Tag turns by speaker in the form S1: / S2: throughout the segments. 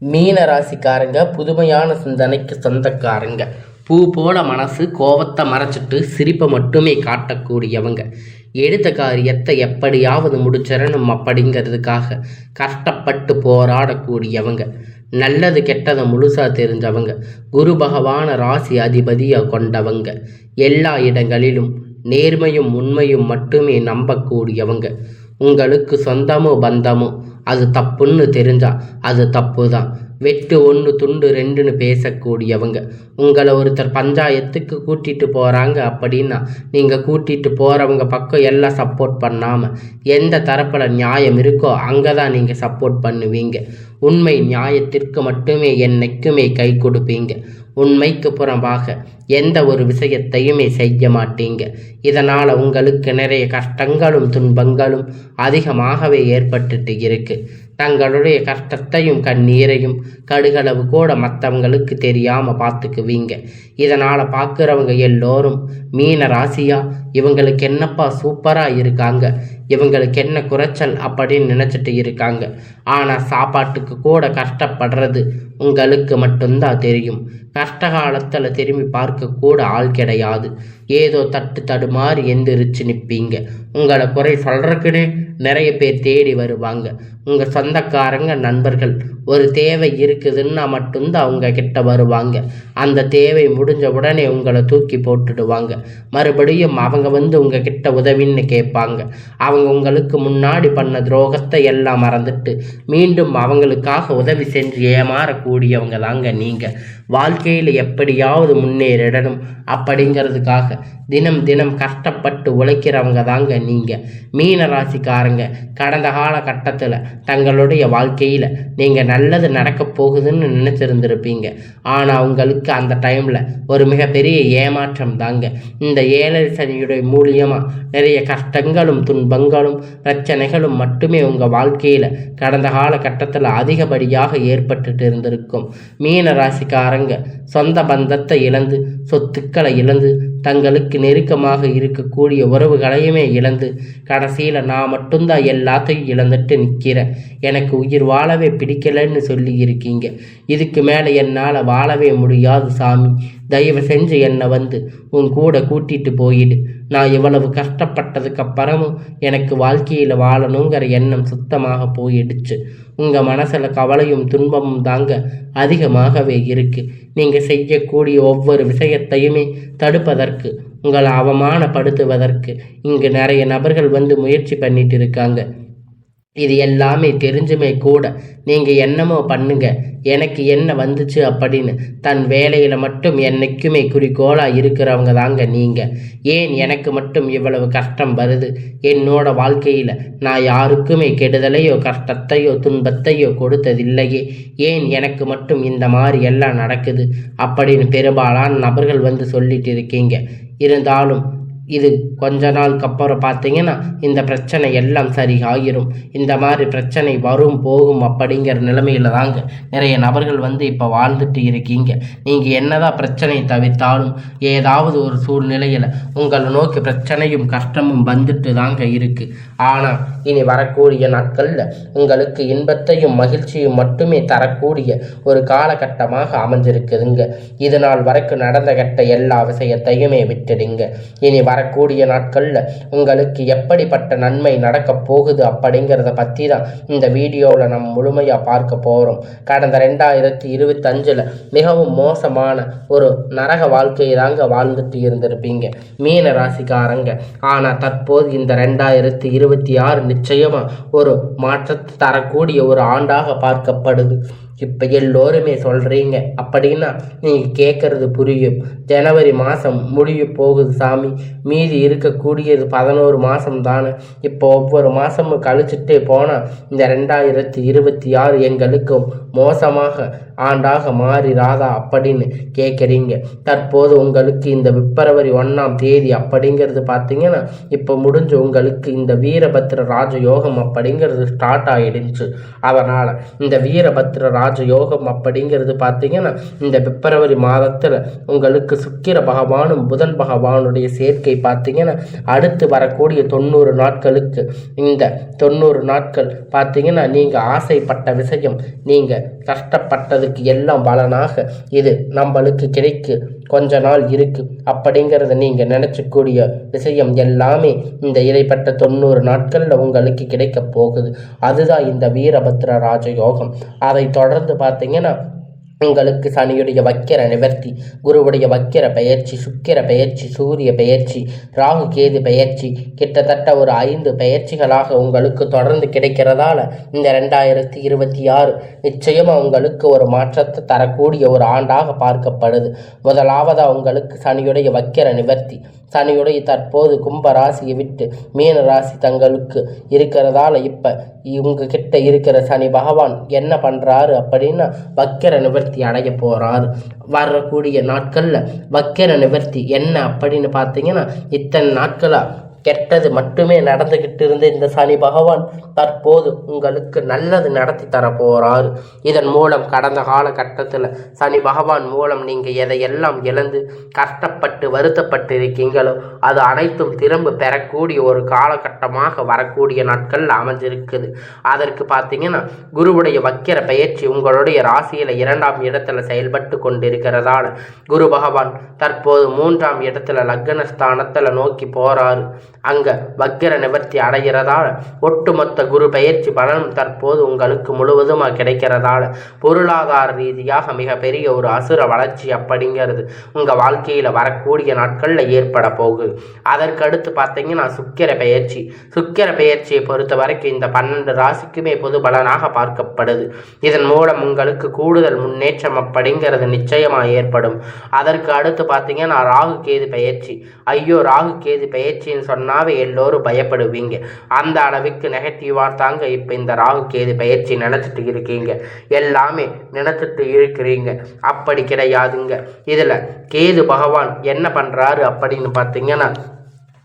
S1: மீன ராசிக்காரங்க புதுமையான சிந்தனைக்கு சொந்தக்காரங்க. பூ போல மனசு கோவத்தை மறைச்சிட்டு சிரிப்பை மட்டுமே காட்டக்கூடியவங்க. எடுத்த காரியத்தை எப்படியாவது முடிச்சிடணும் அப்படிங்கிறதுக்காக கஷ்டப்பட்டு போராடக்கூடியவங்க. நல்லது கெட்டதை முழுசா தெரிஞ்சவங்க. குரு பகவான ராசி அதிபதியாக கொண்டவங்க. எல்லா இடங்களிலும் நேர்மையும் உண்மையும் மட்டுமே நம்பக்கூடியவங்க. உங்களுக்கு சொந்தமோ பந்தமோ அது தப்புன்னு தெரிஞ்சா அது தப்பு தான். வெட்டு ஒன்று துண்டு ரெண்டுன்னு பேசக்கூடியவங்க. உங்களை ஒருத்தர் பஞ்சாயத்துக்கு கூட்டிகிட்டு போகிறாங்க அப்படின்னா நீங்கள் கூட்டிகிட்டு போகிறவங்க பக்கம் எல்லாம் சப்போர்ட் பண்ணாமல் எந்த தரப்பில் நியாயம் இருக்கோ அங்கே தான் நீங்கள் சப்போர்ட் பண்ணுவீங்க. உண்மை நியாயத்திற்கு மட்டுமே என்னைக்குமே கை கொடுப்பீங்க. உண்மைக்கு புறம்பாக எந்த ஒரு விஷயத்தையுமே செய்ய மாட்டீங்க. இதனால் உங்களுக்கு நிறைய கஷ்டங்களும் துன்பங்களும் அதிகமாகவே ஏற்பட்டுட்டு இருக்கு. தங்களுடைய கஷ்டத்தையும் கண்ணீரையும் கடுகளவு கூட மற்றவங்களுக்கு தெரியாமல் பார்த்துக்குவீங்க. இதனால் பார்க்குறவங்க எல்லோரும் மீன ராசியா, இவங்களுக்கு என்னப்பா சூப்பராக இருக்காங்க, இவங்களுக்கு என்ன குறைச்சல் அப்படின்னு நினச்சிட்டு இருக்காங்க. ஆனால் சாப்பாட்டுக்கு கூட கஷ்டப்படுறது உங்களுக்கு மட்டும்தான் தெரியும். கஷ்ட காலத்தில் திரும்பி பார்க்க கூட ஆள் கிடையாது. ஏதோ தடுமாறி எந்திரிச்சு நிற்பீங்க. உங்களை குறை சொல்றதுக்குன்னு நிறைய பேர் தேடி வருவாங்க. உங்கள் சொந்தக்காரங்க நண்பர்கள் ஒரு தேவை இருக்குதுன்னா மட்டும்தான் அவங்க கிட்ட வருவாங்க. அந்த தேவை முடிஞ்ச உடனே உங்களை தூக்கி போட்டுடுவாங்க. மறுபடியும் அவங்க வந்து உங்ககிட்ட உதவின்னு கேட்பாங்க. அவங்க உங்களுக்கு முன்னாடி பண்ண துரோகத்தை எல்லாம் மறந்துட்டு மீண்டும் அவங்களுக்காக உதவி செஞ்சு ஏமாறக்கூடியவங்க தாங்க நீங்கள். வாழ்க்கையில் எப்படியாவது முன்னேறிடணும் அப்படிங்கிறதுக்காக தினம் தினம் கஷ்டப்பட்டு உழைக்கிறவங்க தாங்க நீங்கள். மீன ராசிக்காரங்க கடந்த காலகட்டத்தில் தங்களுடைய வாழ்க்கையில் நீங்கள் நல்லது நடக்க போகுதுன்னு நினச்சிருந்துருப்பீங்க. ஆனால் உங்களுக்கு அந்த டைமில் ஒரு மிகப்பெரிய ஏமாற்றம் தாங்க. இந்த 7 சனியுடைய மூலியமாக நிறைய கஷ்டங்களும் துன்பங்களும் பிரச்சனைகளும் மட்டுமே உங்கள் வாழ்க்கையில் கடந்த காலகட்டத்தில் அதிகப்படியாக ஏற்பட்டுட்டு இருந்திருக்கும். மீன ராசிக்காரங்க சொந்த பந்தத்தை இழந்து, சொத்துக்களை இழந்து, தங்களுக்கு நெருக்கமாக இருக்கக்கூடிய உறவுகளையுமே இழந்து, கடைசியில் நான் மட்டும்தான் எல்லாத்தையும் இழந்துட்டு நிற்கிறேன், எனக்கு உயிர் வாழவே பிடிக்கலன்னு சொல்லி இருக்கீங்க. இதுக்கு மேலே என்னால் வாழவே முடியாது சாமி, தயவு செஞ்சு என்னை வந்து உன் கூட கூட்டிட்டு போயிடு. நான் இவ்வளவு கஷ்டப்பட்டதுக்கு அப்புறமும் எனக்கு வாழ்க்கையில் வாழணுங்கிற எண்ணம் சுத்தமாக போயிடுச்சு. உங்கள் மனசில் கவலையும் துன்பமும் தாங்க அதிகமாகவே இருக்குது. நீங்கள் செய்யக்கூடிய ஒவ்வொரு விஷயத்தையுமே தடுப்பதற்கு, உங்களை அவமானப்படுத்துவதற்கு இங்கு நிறைய நபர்கள் வந்து முயற்சி பண்ணிட்டு இருக்காங்க. இது எல்லாமே தெரிஞ்சுமே கூட நீங்கள் என்னமோ பண்ணுங்க, எனக்கு என்ன வந்துச்சு அப்படின்னு தன் வேலையில் மட்டும் என்னைக்குமே குறிக்கோளாக இருக்கிறவங்க தாங்க நீங்கள். ஏன் எனக்கு மட்டும் இவ்வளவு கஷ்டம் வருது, என்னோட வாழ்க்கையில் நான் யாருக்குமே கெடுதலையோ கஷ்டத்தையோ துன்பத்தையோ கொடுத்ததில்லையே, ஏன் எனக்கு மட்டும் இந்த மாதிரி எல்லாம் நடக்குது அப்படின்னு பெரும்பாலான நபர்கள் வந்து சொல்லிட்டு இருக்கீங்க. இருந்தாலும் இது கொஞ்ச நாளுக்கு அப்புறம் பார்த்தீங்கன்னா இந்த பிரச்சனை எல்லாம் சரி ஆகிரும். இந்த மாதிரி பிரச்சனை வரும் போகும் அப்படிங்கிற நிலைமையில தாங்க நிறைய நபர்கள் வந்து இப்போ வாழ்ந்துட்டு இருக்கீங்க. நீங்கள் என்னதான் பிரச்சனையை தவிர்த்தாலும் ஏதாவது ஒரு சூழ்நிலையில் உங்களை நோக்கி பிரச்சனையும் கஷ்டமும் வந்துட்டு தாங்க இருக்கு. ஆனால் இனி வரக்கூடிய நாட்களில் உங்களுக்கு இன்பத்தையும் மகிழ்ச்சியும் மட்டுமே தரக்கூடிய ஒரு காலகட்டமாக அமைஞ்சிருக்குதுங்க. இது நாள் வரைக்கும் நடந்த கட்ட எல்லா விஷயத்தையுமே விட்டுடுங்க. இனி வரக்கூடிய நாட்களில் உங்களுக்கு எப்படிப்பட்ட நன்மை நடக்க போகுது அப்படிங்கிறத பற்றி தான் இந்த வீடியோவில் நம்ம முழுமையாக பார்க்க போகிறோம். கடந்த 2025 மிகவும் மோசமான ஒரு நரக வாழ்க்கையை தாங்க வாழ்ந்துட்டு இருந்திருப்பீங்க மீன ராசிக்காரங்க. ஆனால் தற்போது இந்த 2026 நிச்சயமாக ஒரு மாற்றத்தை தரக்கூடிய ஒரு ஆண்டாக பார்க்கப்படுது. இப்போ எல்லோருமே சொல்கிறீங்க அப்படின்னா நீங்கள் கேட்குறது புரியும். ஜனவரி மாதம் முடிய போகுது சாமி, மீதி இருக்கக்கூடியது 11 மாதம் தானே. இப்போ ஒவ்வொரு மாதமும் கழிச்சுட்டே போனால் இந்த 2026 எங்களுக்கு மோசமாக ஆண்டாக மாறிராதா அப்படின்னு கேட்குறீங்க. தற்போது உங்களுக்கு இந்த பிப்ரவரி 1ஆம் தேதி அப்படிங்கிறது பார்த்தீங்கன்னா இப்போ முடிஞ்சு உங்களுக்கு இந்த வீரபத்ர ராஜயோகம் அப்படிங்கிறது ஸ்டார்ட் ஆகிடுச்சு. அதனால் இந்த வீரபத்ர ராஜயோகம் அப்படிங்கிறது பார்த்தீங்கன்னா இந்த பிப்ரவரி மாதத்தில் உங்களுக்கு சுக்கிர பகவானும் புதன் பகவானுடைய சேர்க்கை பார்த்தீங்கன்னா அடுத்து வரக்கூடிய 90 நாட்களுக்கு, இந்த 90 நாட்கள் பார்த்தீங்கன்னா நீங்கள் ஆசைப்பட்ட விஷயம் நீங்கள் கஷ்டப்பட்டதுக்கு எல்லாம் பலனாக இது நம்மளுக்கு கிடைக்கு கொஞ்ச நாள் இருக்கு அப்படிங்கிறத நீங்கள் நினச்சக்கூடிய விஷயம் எல்லாமே இந்த இடைப்பட்ட 90 நாட்களில் உங்களுக்கு கிடைக்க போகுது. அதுதான் இந்த வீரபத்ர ராஜயோகம். அதை தொடர்ந்து பார்த்தீங்கன்னா உங்களுக்கு சனியுடைய வக்கிர நிவர்த்தி, குருவுடைய வக்கிர பெயர்ச்சி, சுக்கிர பெயர்ச்சி, சூரிய பெயர்ச்சி, ராகு கேது பெயர்ச்சி, கிட்டத்தட்ட ஒரு 5 பெயர்ச்சிகளாக உங்களுக்கு தொடர்ந்து கிடைக்கிறதால இந்த 2026 நிச்சயமாக உங்களுக்கு ஒரு மாற்றத்தை தரக்கூடிய ஒரு ஆண்டாக பார்க்கப்படுது. முதலாவதாக உங்களுக்கு சனியுடைய வக்கிர நிவர்த்தி. சனியுடைய தற்போது கும்ப ராசியை விட்டு மீன ராசி தங்களுக்கு இருக்கிறதால இப்போ இவங்க கிட்ட இருக்கிற சனி பகவான் என்ன பண்ணுறாரு அப்படின்னா வக்கிர நிவர்த்தி அடைய போகிறாரு. வரக்கூடிய நாட்களில் வக்கிர நிவர்த்தி என்ன அப்படின்னு பார்த்தீங்கன்னா, இத்தனை நாட்களாக கெட்டது மட்டுமே நடந்துக்கிட்டு இருந்த இந்த சனி பகவான் தற்போது உங்களுக்கு நல்லது நடத்தி தரப்போகிறாரு. இதன் மூலம் கடந்த காலகட்டத்தில் சனி பகவான் மூலம் நீங்கள் எதையெல்லாம் இழந்து கஷ்டப்பட்டு வருத்தப்பட்டு இருக்கீங்களோ அது அனைத்தும் திரும்ப பெறக்கூடிய ஒரு காலகட்டமாக வரக்கூடிய நாட்களில் அமைஞ்சிருக்குது. அதற்கு பார்த்தீங்கன்னா குருவுடைய வக்கிர பயிற்சி உங்களுடைய ராசியில் 2ஆம் இடத்துல செயல்பட்டு கொண்டிருக்கிறதால குரு பகவான் தற்போது 3ஆம் இடத்துல லக்னஸ்தானத்தில் நோக்கி போகிறாரு. அங்க வக்கிர நிவர்த்தி அடைகிறதால ஒட்டுமொத்த குரு பயிற்சி பலனும் தற்போது உங்களுக்கு முழுவதுமாக கிடைக்கிறதால பொருளாதார ரீதியாக மிகப்பெரிய ஒரு அசுர வளர்ச்சி அப்படிங்கிறது உங்க வாழ்க்கையில வரக்கூடிய நாட்கள்ல ஏற்பட போகுது. அதற்கு அடுத்து பார்த்தீங்கன்னா சுக்கிர பெயர்ச்சி. சுக்கிர பெயர்ச்சியை பொறுத்த வரைக்கும் இந்த 12 ராசிக்குமே பொது பலனாக பார்க்கப்படுது. இதன் மூலம் உங்களுக்கு கூடுதல் முன்னேற்றம் அப்படிங்கிறது நிச்சயமாக ஏற்படும். அதற்கு அடுத்து பார்த்தீங்கன்னா ராகு கேது பெயர்ச்சி. ஐயோ, ராகு கேது பெயர்ச்சின்னு சொன்னாவே எல்லோரும் பயப்படுவீங்க. அந்த அளவுக்கு நெகட்டிவா தாங்க இப்ப இந்த ராகு கேது பெயர்ச்சி நினைச்சிட்டு இருக்கீங்க, எல்லாமே நினைச்சிட்டு இருக்கிறீங்க. அப்படி கிடையாதுங்க. இதுல கேது பகவான் என்ன பண்றாரு அப்படின்னு பார்த்தீங்கன்னா,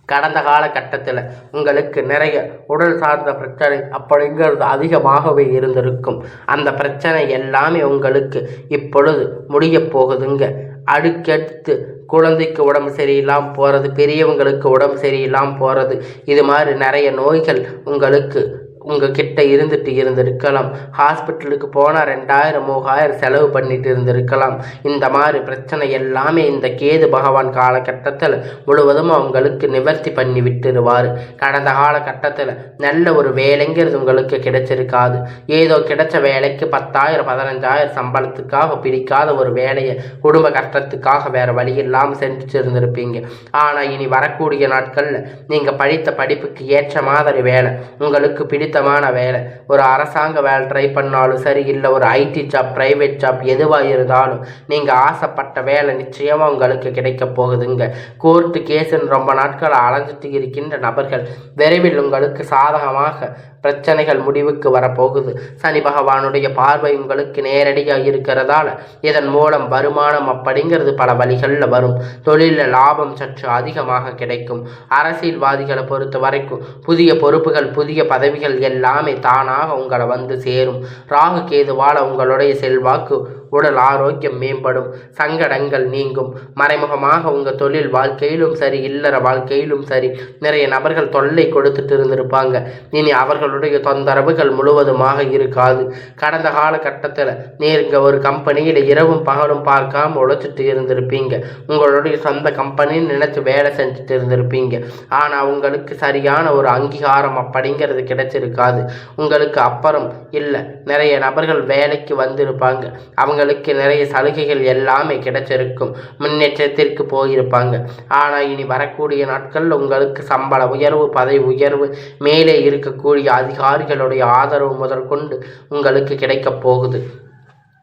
S1: கடந்த காலகட்டத்தில் உங்களுக்கு நிறைய உடல் சார்ந்த பிரச்சனை அப்படிங்கிறது அதிகமாகவே இருந்திருக்கும். அந்த பிரச்சனை எல்லாமே உங்களுக்கு இப்பொழுது முடிய போகுதுங்க. அடுக்கடுத்து குழந்தைக்கு உடம்பு சரியில்லாமல் போகிறது, பெரியவங்களுக்கு உடம்பு சரியில்லாமல் போகிறது, இது மாதிரி நிறைய நோய்கள் உங்களுக்கு உங்ககிட்ட இருந்திருக்கலாம். ஹாஸ்பிட்டலுக்கு போனால் 2000-3000 செலவு பண்ணிட்டு இருந்திருக்கலாம். இந்த மாதிரி பிரச்சனை எல்லாமே இந்த கேது பகவான் காலகட்டத்தில் முழுவதும் அவங்களுக்கு நிவர்த்தி பண்ணி விட்டுருவார். கடந்த காலகட்டத்தில் நல்ல ஒரு வேலைங்கிறது உங்களுக்கு கிடைச்சிருக்காது. ஏதோ கிடைச்ச வேலைக்கு 10,000-15,000 சம்பளத்துக்காக பிடிக்காத ஒரு வேலையை குடும்ப கஷ்டத்துக்காக வேற வழி இல்லாமல் செஞ்சுட்டு இருந்திருப்பீங்க. ஆனால் இனி வரக்கூடிய நாட்களில் நீங்கள் படித்த படிப்புக்கு ஏற்ற மாதிரி வேலை, உங்களுக்கு பிடித்த வேலை, ஒரு அரசாங்க வேலை ட்ரை பண்ணாலும் சரி, இல்லை ஒரு ஐடி ஜாப், பிரைவேட் ஜாப் எதுவாக இருந்தாலும் நீங்கள் ஆசைப்பட்ட வேலை நிச்சயமாக உங்களுக்கு கிடைக்க போகுதுங்க. கோர்ட்டு கேஸுன்னு ரொம்ப நாட்கள் அலைஞ்சிட்டு இருக்கின்ற நபர்கள் விரைவில் உங்களுக்கு சாதகமாக பிரச்சனைகள் முடிவுக்கு வரப்போகுது. சனி பகவானுடைய பார்வை உங்களுக்கு நேரடியாக இருக்கிறதால இதன் மூலம் வருமானம் அப்படிங்கிறது பல வழிகளில் வரும். தொழிலில் லாபம் சற்று அதிகமாக கிடைக்கும். அரசியல்வாதிகளை பொறுத்த வரைக்கும் புதிய பொறுப்புகள், புதிய பதவிகள் எல்லாமே தானாக உங்களை வந்து சேரும். ராகு கேதுவால் உங்களுடைய செல்வாக்கு, உடல் ஆரோக்கியம் மேம்படும், சங்கடங்கள் நீங்கும். மறைமுகமாக உங்கள் தொழில் வாழ்க்கையிலும் சரி, இல்லற வாழ்க்கையிலும் சரி நிறைய நபர்கள் தொல்லை கொடுத்துட்டு இருந்திருப்பாங்க. இனி அவர்களுடைய தொந்தரவுகள் முழுவதுமாக இருக்காது. கடந்த காலகட்டத்தில் நீங்கள் ஒரு கம்பெனியில் இரவும் பகலும் பார்க்காம உழைச்சிட்டு இருந்திருப்பீங்க. உங்களுடைய சொந்த கம்பெனின்னு நினைச்சு வேலை செஞ்சுட்டு இருந்திருப்பீங்க. ஆனால் உங்களுக்கு சரியான ஒரு அங்கீகாரம் அப்படிங்கிறது கிடைச்சிருக்காது. உங்களுக்கு அப்புறம் இல்லை, நிறைய நபர்கள் வேலைக்கு வந்திருப்பாங்க. அவங்களுக்கு நிறைய சலுகைகள் எல்லாமே கிடைச்சிருக்கும், முன்னேற்றத்திற்கு போயிருப்பாங்க. ஆனால் இனி வரக்கூடிய நாட்களில் உங்களுக்கு சம்பள உயர்வு, பதவி உயர்வு, மேலே இருக்கக்கூடிய அதிகாரிகளுடைய ஆதரவு முதற்கொண்டு உங்களுக்கு கிடைக்க போகுது.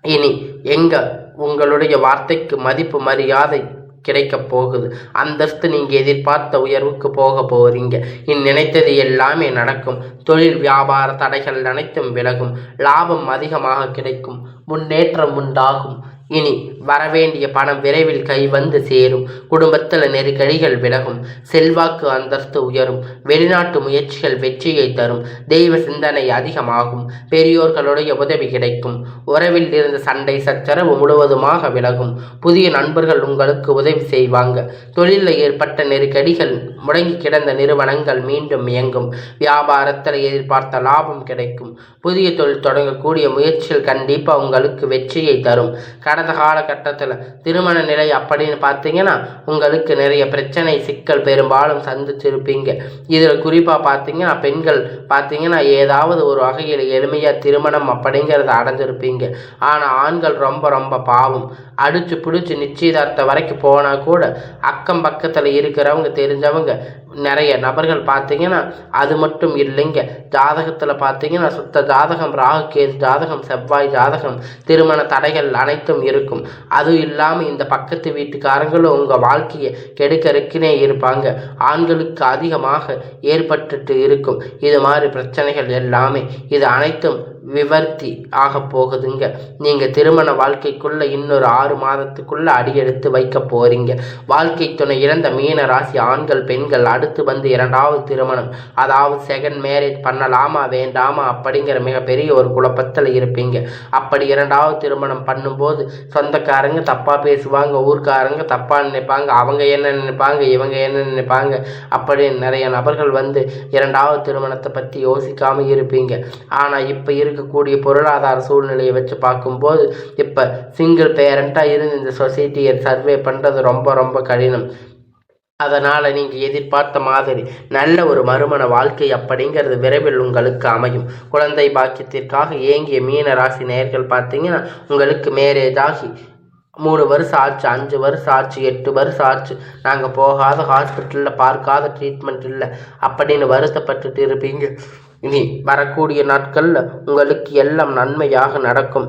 S1: இனி உங்களுடைய வார்த்தைக்கு மதிப்பு மரியாதை கிடைக்க போகுது. அந்தஸ்து நீங்கள் எதிர்பார்த்த உயர்வுக்கு போக போகிறீங்க. நினைத்தது எல்லாமே நடக்கும். தொழில் வியாபார தடைகள் அனைத்தும் விலகும். லாபம் அதிகமாக கிடைக்கும். முன்னேற்றம் உண்டாகும். இனி வரவேண்டிய பணம் விரைவில் கை வந்து சேரும். குடும்பத்தில் நெருக்கடிகள் விலகும். செல்வாக்கு அந்தஸ்து உயரும். வெளிநாட்டு முயற்சிகள் வெற்றியை தரும். தெய்வ சிந்தனை அதிகமாகும். பெரியோர்களுடைய உதவி கிடைக்கும். உறவில் இருந்த சண்டை சச்சரவு முழுவதுமாக விலகும். புதிய நண்பர்கள் உங்களுக்கு உதவி செய்வாங்க. தொழிலில் ஏற்பட்ட நெருக்கடிகள், முடங்கி கிடந்த நிறுவனங்கள் மீண்டும் இயங்கும். வியாபாரத்தில் எதிர்பார்த்த லாபம் கிடைக்கும். புதிய தொழில் தொடங்கக்கூடிய முயற்சிகள் கண்டிப்பாக உங்களுக்கு வெற்றியை தரும். கடந்த காலகட்டத்தில் திருமண நிலை அப்படின்னு பார்த்தீங்கன்னா உங்களுக்கு நிறைய பிரச்சனை சிக்கல் பெரும்பாலும் சந்திச்சிருப்பீங்க. இதில் குறிப்பாக பார்த்தீங்கன்னா பெண்கள் பார்த்தீங்கன்னா ஏதாவது ஒரு வகையில் எளிமையாக திருமணம் அப்படிங்கிறத அடைஞ்சிருப்பீங்க. ஆனால் ஆண்கள் ரொம்ப ரொம்ப பாவம். அடிச்சு பிடிச்சி நிச்சயதார்த்தம் வரைக்கும் போனால் கூட அக்கம் பக்கத்தில் இருக்கிறவங்க தெரிஞ்சவங்க நிறைய நபர்கள் பார்த்தீங்கன்னா அது மட்டும் இல்லைங்க. ஜாதகத்தில் பார்த்தீங்கன்னா சுத்த ஜாதகம், ராகு கேது ஜாதகம், செவ்வாய் ஜாதகம், திருமண தடைகள் அனைத்தும் இருக்கும். அதுவும் இல்லாமல் இந்த பக்கத்து வீட்டுக்காரங்களும் உங்கள் வாழ்க்கையை கெடுக்கறக்குனே இருப்பாங்க. ஆண்களுக்கு அதிகமாக ஏற்பட்டு இருக்கும் இது மாதிரி பிரச்சனைகள் எல்லாமே. இது அனைத்தும் விவர்த்தி ஆக போகுதுங்க. நீங்கள் திருமண வாழ்க்கைக்குள்ள இன்னொரு 6 மாதத்துக்குள்ள அடியெடுத்து வைக்க போறீங்க. வாழ்க்கை துணை இழந்த மீன ராசி ஆண்கள் பெண்கள் அடுத்து வந்து 2வது திருமணம், அதாவது செகண்ட் மேரேஜ் பண்ணலாமா வேண்டாமா அப்படிங்கிற மிகப்பெரிய ஒரு குழப்பத்தில் இருப்பீங்க. அப்படி 2வது திருமணம் பண்ணும்போது சொந்தக்காரங்க தப்பா பேசுவாங்க, ஊர்க்காரங்க தப்பா நினைப்பாங்க, அவங்க என்ன நினைப்பாங்க, இவங்க என்ன நினைப்பாங்க, அப்படி நிறைய நபர்கள் வந்து 2வது திருமணத்தை பற்றி யோசிக்காம இருப்பீங்க. ஆனால் இப்போ இருக்கக்கூடிய பொருளாதார சூழ்நிலையை வச்சு பார்க்கும்போது இப்போ சிங்கிள் பேரண்டாக இருந்து இந்த சொசைட்டியை சர்வே பண்ணுறது ரொம்ப ரொம்ப கடினம். அதனால் நீங்கள் எதிர்பார்த்த மாதிரி நல்ல ஒரு மறுமண வாழ்க்கை அப்படிங்கிறது விரைவில் உங்களுக்கு அமையும். குழந்தை பாக்கியத்திற்காக ஏங்கிய மீன ராசி நேயர்கள் பார்த்தீங்கன்னா உங்களுக்கு மேரேஜ் ஆகி 3 வருஷம் ஆச்சு, 5 வருஷம் ஆச்சு, 8 வருஷம் ஆச்சு, நாங்கள் போகாத ஹாஸ்பிட்டலில் பார்க்காத ட்ரீட்மெண்ட் இல்லை அப்படின்னு வருத்தப்பட்டுட்டு இருப்பீங்க. இனி வரக்கூடிய நாட்களில் உங்களுக்கு எல்லாம் நன்மையாக நடக்கும்.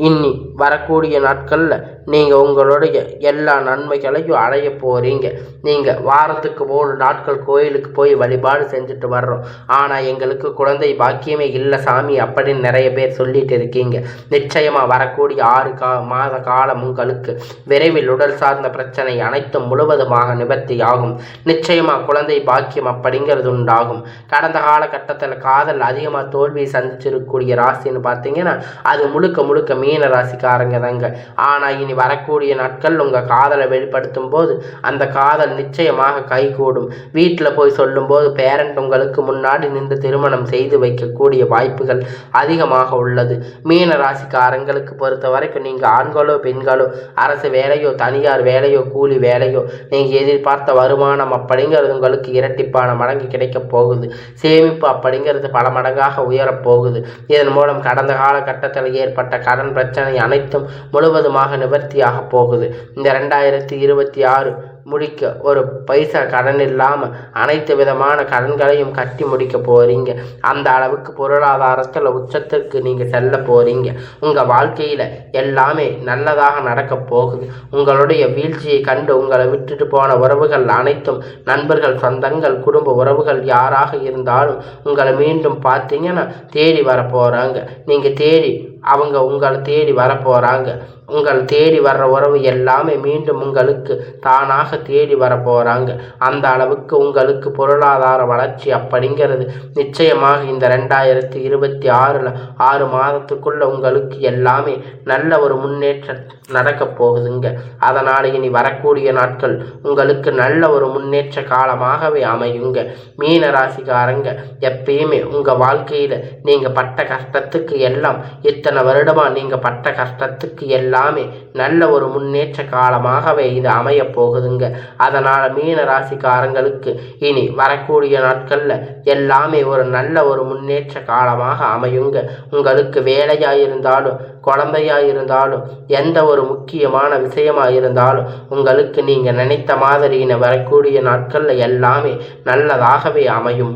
S1: இனி வரக்கூடிய நாட்களில் நீங்கள் உங்களுடைய எல்லா நன்மைகளையும் அடைய போகிறீங்க. நீங்கள் வாரத்துக்கு 3 நாட்கள் கோயிலுக்கு போய் வழிபாடு செஞ்சுட்டு வர்றோம், ஆனால் எங்களுக்கு குழந்தை பாக்கியமே இல்லை சாமி அப்படின்னு நிறைய பேர் சொல்லிட்டு இருக்கீங்க. நிச்சயமாக வரக்கூடிய 6 மாத காலம் உங்களுக்கு விரைவில் உடல் சார்ந்த பிரச்சனை அனைத்தும் முழுவதுமாக நிவர்த்தியாகும். நிச்சயமாக குழந்தை பாக்கியம் அப்படிங்கிறது உண்டாகும். கடந்த காலகட்டத்தில் காதல் அதிகமாக தோல்வியை சந்திச்சிருக்கக்கூடிய ராசின்னு பார்த்தீங்கன்னா அது முழுக்க முழுக்க மீன ராசிக்காரங்க தாங்க. ஆனால் இனி வரக்கூடிய நாட்கள் உங்கள் காதலை வெளிப்படுத்தும் போது அந்த காதல் நிச்சயமாக கைகூடும். வீட்டில் போய் சொல்லும்போது பேரண்ட் உங்களுக்கு முன்னாடி நின்று திருமணம் செய்து வைக்கக்கூடிய வாய்ப்புகள் அதிகமாக உள்ளது. மீன ராசிக்காரங்களுக்கு பொறுத்த வரைக்கும் நீங்கள் ஆண்களோ பெண்களோ அரசு வேலையோ தனியார் வேலையோ கூலி வேலையோ நீங்கள் எதிர்பார்த்த வருமானம் அப்படிங்கிறது உங்களுக்கு இரட்டிப்பான மடங்கு கிடைக்க போகுது. சேமிப்பு அப்படிங்கிறது பல மடங்காக உயரப்போகுது. இதன் மூலம் கடந்த காலகட்டத்தில் ஏற்பட்ட கடன் பிரச்சனை அனைத்தும் முழுவதுமாக நிவர்த்தியாக போகுது. இந்த 2026 முடிக்க ஒரு பைசா கடன் இல்லாமல் அனைத்து விதமான கடன்களையும் கட்டி முடிக்க போகிறீங்க. அந்த அளவுக்கு பொருளாதாரத்தில் உச்சத்திற்கு நீங்கள் செல்ல போகிறீங்க. உங்கள் வாழ்க்கையில் எல்லாமே நல்லதாக நடக்க போகுது. உங்களுடைய வீழ்ச்சியை கண்டு உங்களை விட்டுட்டு போன உறவுகள் அனைத்தும் நண்பர்கள், சொந்தங்கள், குடும்ப உறவுகள் யாராக இருந்தாலும் உங்களை மீண்டும் பார்த்தீங்கன்னா தேடி வர போகிறாங்க. நீங்கள் தேடி அவங்க உங்களை தேடி வரப்போகிறாங்க. உங்கள் தேடி வர்ற உறவு எல்லாமே மீண்டும் உங்களுக்கு தானாக தேடி வர போகிறாங்க. அந்த அளவுக்கு உங்களுக்கு பொருளாதார வளர்ச்சி அப்படிங்கிறது நிச்சயமாக இந்த 2026 6 மாதத்துக்குள்ள உங்களுக்கு எல்லாமே நல்ல ஒரு முன்னேற்றம் நடக்க போகுதுங்க. அதனால் இனி வரக்கூடிய நாட்கள் உங்களுக்கு நல்ல ஒரு முன்னேற்ற காலமாகவே அமையுங்க. மீன ராசிக்காரங்க எப்பயுமே உங்கள் வாழ்க்கையில் நீங்கள் பட்ட கஷ்டத்துக்கு எல்லாம் இத்தனை வருடமாக நீங்கள் பட்ட கஷ்டத்துக்கு எல்லாமே நல்ல ஒரு முன்னேற்ற காலமாகவே இது அமைய போகுதுங்க. அதனால் மீன ராசிக்காரங்களுக்கு இனி வரக்கூடிய நாட்களில் எல்லாமே ஒரு நல்ல ஒரு முன்னேற்ற காலமாக அமையுங்க. உங்களுக்கு வேலையாக இருந்தாலும் குழந்தையாக இருந்தாலும் எந்த ஒரு முக்கியமான விஷயமாக இருந்தாலும் உங்களுக்கு நீங்கள் நினைத்த மாதிரி வரக்கூடிய நாட்களில் எல்லாமே நல்லதாகவே அமையும்.